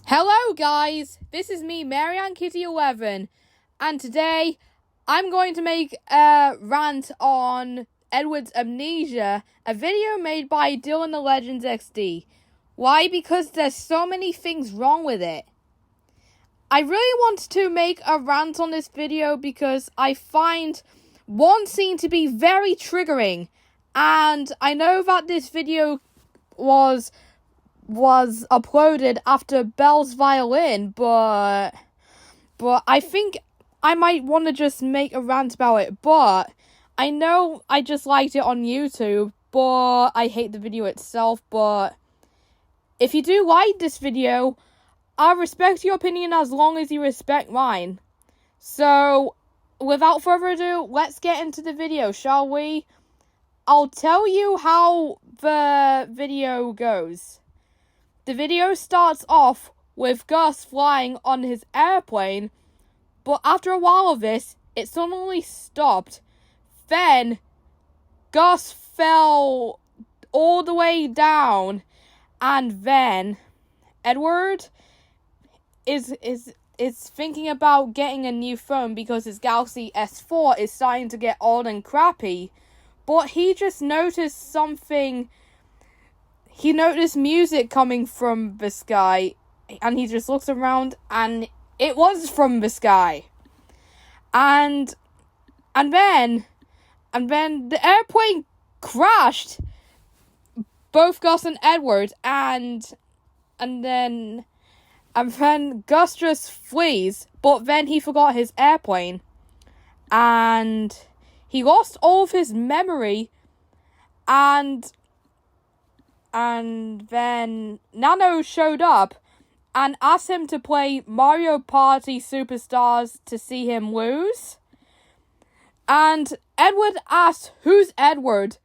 Hello guys, this is me, MarianneKitty11, and today I'm going to make a rant on Edward's Amnesia, a video made by DylanTheLegendz XD. Why? Because there's so many things wrong with it. I really want to make a rant on this video because I find one scene to be very triggering, and I know that this video was uploaded after Belle's violin, but I think I might want to just make a rant about it. But I know I just liked it on YouTube, but I hate the video itself. But if you do like this video, I respect your opinion as long as you respect mine. So without further ado, let's get into the video, shall we? I'll tell you how the video goes. The video starts off with Gus flying on his airplane, but after a while of this, it suddenly stopped. Then, Gus fell all the way down, and then Edward is thinking about getting a new phone because his Galaxy S4 is starting to get old and crappy, but he just noticed something. He noticed music coming from the sky, and he just looks around, and it was from the sky. And then the airplane crashed, both Gus and Edward, and then Gus just flees, but then he forgot his airplane, and he lost all of his memory, and then Nano showed up and asked him to play Mario Party Superstars to see him lose. And Edward asked, "Who's Edward?"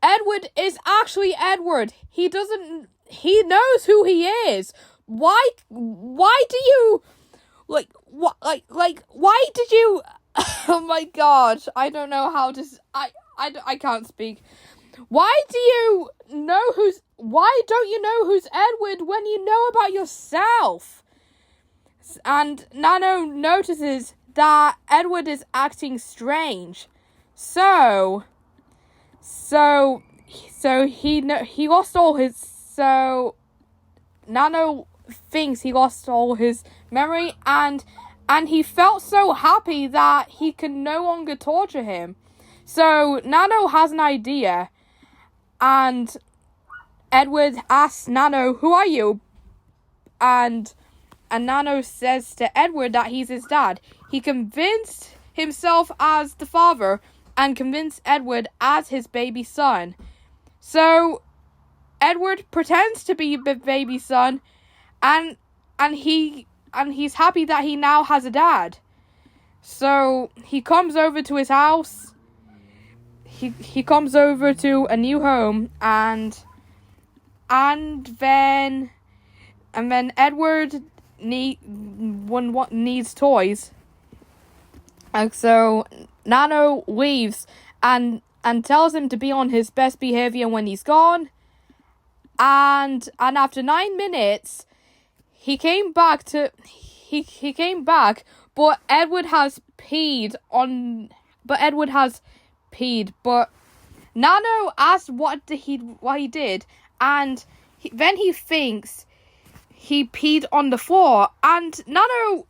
Edward is actually Edward. He knows who he is. Why do you, why did you, oh my god, I don't know how to, I can't speak. Why don't you know who's Edward when you know about yourself? And Nano notices that Edward is acting strange. So Nano thinks he lost all his memory, and he felt so happy that he can no longer torture him. So Nano has an idea, and Edward asks Nano, "Who are you?" And Nano says to Edward that he's his dad. He convinced himself as the father and convinced Edward as his baby son. So Edward pretends to be the baby son, and he's happy that he now has a dad. So he comes over to his house. He comes over to a new home, and then Edward needs toys. And so Nano leaves and tells him to be on his best behavior when he's gone. And after 9 minutes, he came back, but Edward has peed. But Nano asked what he did, and then he thinks he peed on the floor, and Nano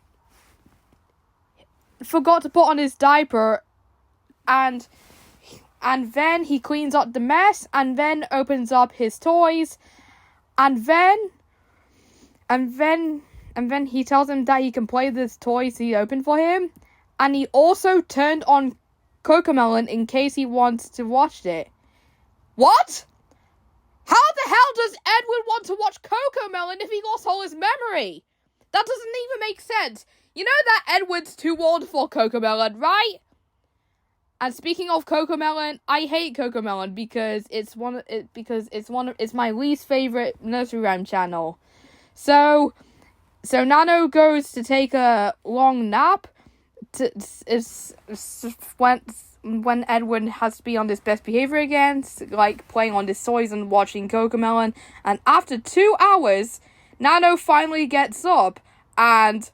forgot to put on his diaper, and then he cleans up the mess, and then opens up his toys, and then he tells him that he can play with the toys he opened for him, and he also turned on Cocomelon in case he wants to watch it. What? How the hell does Edward want to watch Cocomelon if he lost all his memory? That doesn't even make sense. You know that Edward's too old for Cocomelon, right? And speaking of Cocomelon, I hate Cocomelon because it's my least favorite nursery rhyme channel. So Nano goes to take a long nap. When Edward has to be on his best behavior again, like playing on his toys and watching Cocomelon, and after 2 hours, Nano finally gets up, and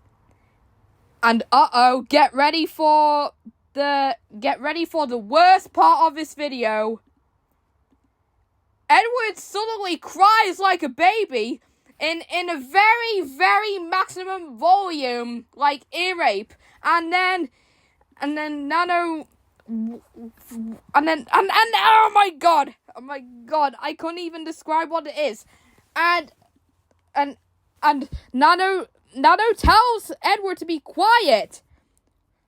get ready for the worst part of this video. Edward suddenly cries like a baby in a very, very maximum volume, like ear rape, and then Nano, oh my god, I couldn't even describe what it is, and Nano tells Edward to be quiet.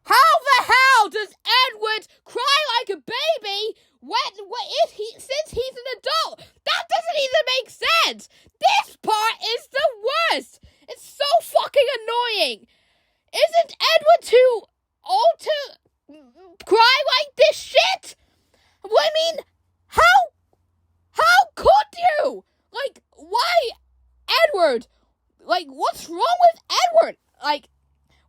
How the hell does Edward cry like a baby since he's an adult? That doesn't even make sense. This part is the worst. It's so fucking annoying. Isn't Edward too old to cry like this shit? I mean, how could you? Like, why Edward? Like, what's wrong with Edward? Like,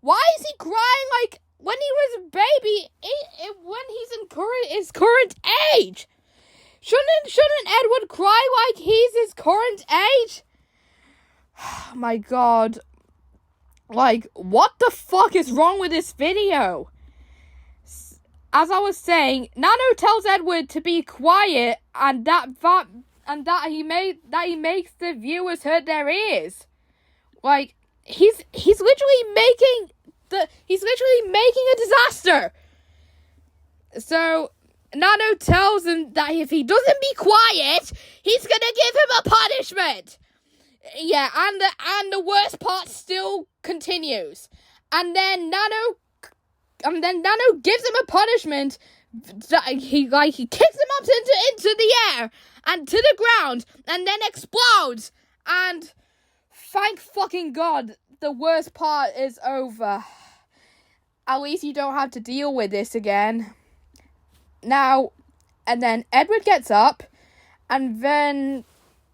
why is he crying like when he was a baby, when he's in his current age? Shouldn't Edward cry like he's his current age? Oh my god. Like, what the fuck is wrong with this video? As I was saying, Nano tells Edward to be quiet, and that he makes the viewers hurt their ears. Like, he's literally making a disaster. So Nano tells him that if he doesn't be quiet, he's gonna give him a punishment. Yeah, and the worst part still continues. And then Nano gives him a punishment. He kicks him up into the air and to the ground, and then explodes. And thank fucking God, the worst part is over. At least you don't have to deal with this again. Now, and then Edward gets up, and then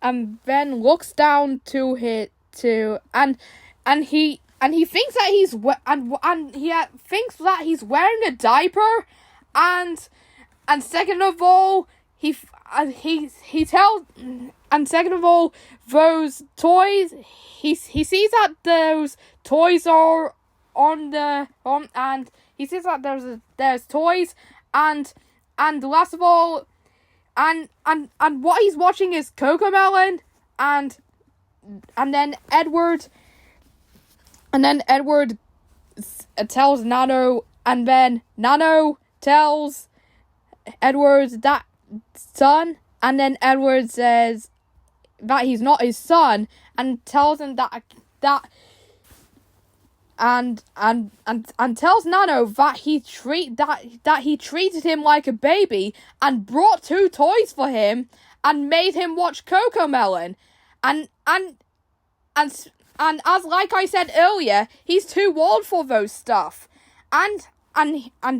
looks down to and he thinks that he's wearing a diaper, and second of all those toys, he sees that those toys are and he sees that there's toys, and last of all, and what he's watching is Cocomelon, and then Edward tells Nano, and then Nano tells Edward that son, and then Edward says that he's not his son, and tells him that and tells Nano that he treated him like a baby, and brought 2 toys for him, and made him watch Cocomelon, and as like I said earlier, he's too old for those stuff, and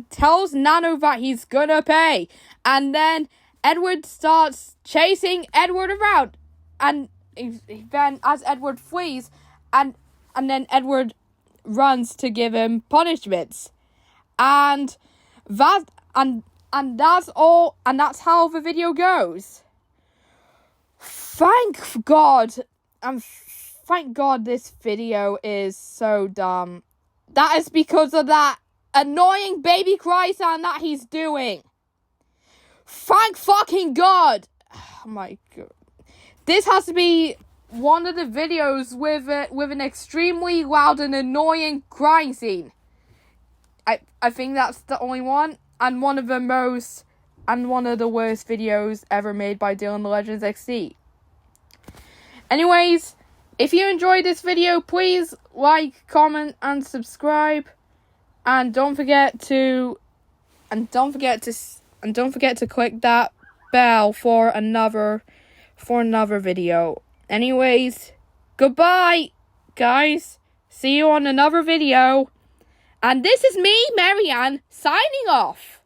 tells Nano that he's gonna pay, and then Edward starts chasing Edward around, and then as Edward flees, and then Edward runs to give him punishments, and that's all, and that's how the video goes. Thank God, thank God this video is so dumb. That is because of that annoying baby cry sound that he's doing. Thank fucking God. Oh my God. This has to be one of the videos with an extremely loud and annoying crying scene. I think that's the only one, and one of the worst videos ever made by DylanTheLegendz XD. Anyways, if you enjoyed this video, please like, comment, and subscribe, and don't forget to click that bell for another video. Anyways, goodbye, guys. See you on another video. And this is me, Marianne, signing off.